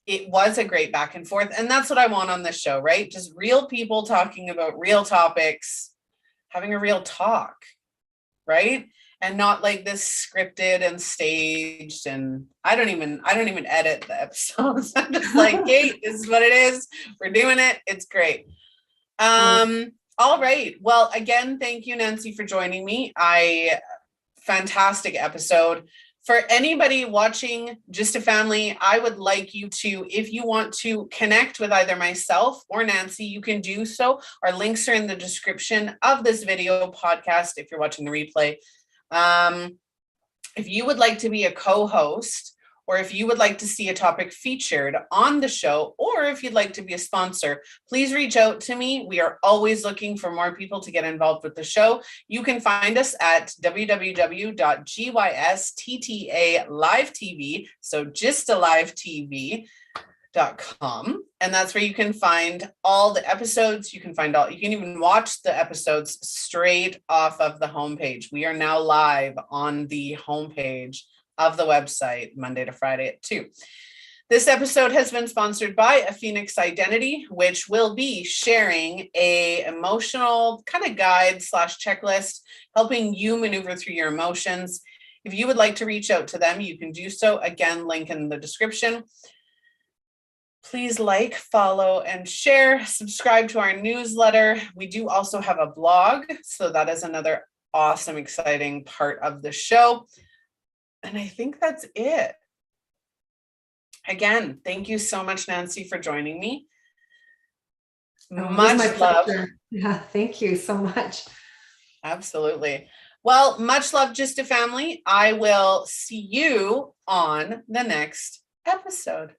It was a great back and forth, and that's what I want on this show, right? Just real people talking about real topics, having a real talk, right? And not like this scripted and staged. And I don't even edit the episodes. I'm just like, hey, this is what it is. We're doing it. It's great. All right. Well, again, thank you, Nancy, for joining me. Fantastic episode. For anybody watching Just a Family, I would like you to, if you want to connect with either myself or Nancy, you can do so. Our links are in the description of this video podcast if you're watching the replay. If you would like to be a co-host, or if you would like to see a topic featured on the show, or if you'd like to be a sponsor, please reach out to me. We are always looking for more people to get involved with the show. You can find us at www.gystattalivetv, so gystalivetv.com. And that's where you can find all the episodes. You can even watch the episodes straight off of the homepage. We are now live on the homepage of the website Monday to Friday at 2. This episode has been sponsored by A Phoenix Identity, which will be sharing a emotional kind of guide / checklist, helping you maneuver through your emotions. If you would like to reach out to them, you can do so. Again, link in the description. Please like, follow, and share. Subscribe to our newsletter. We do also have a blog, so that is another awesome, exciting part of the show. And I think that's it. Again, thank you so much, Nancy, for joining me. Much love. Yeah, thank you so much. Absolutely. Well, much love, Just a Family. I will see you on the next episode.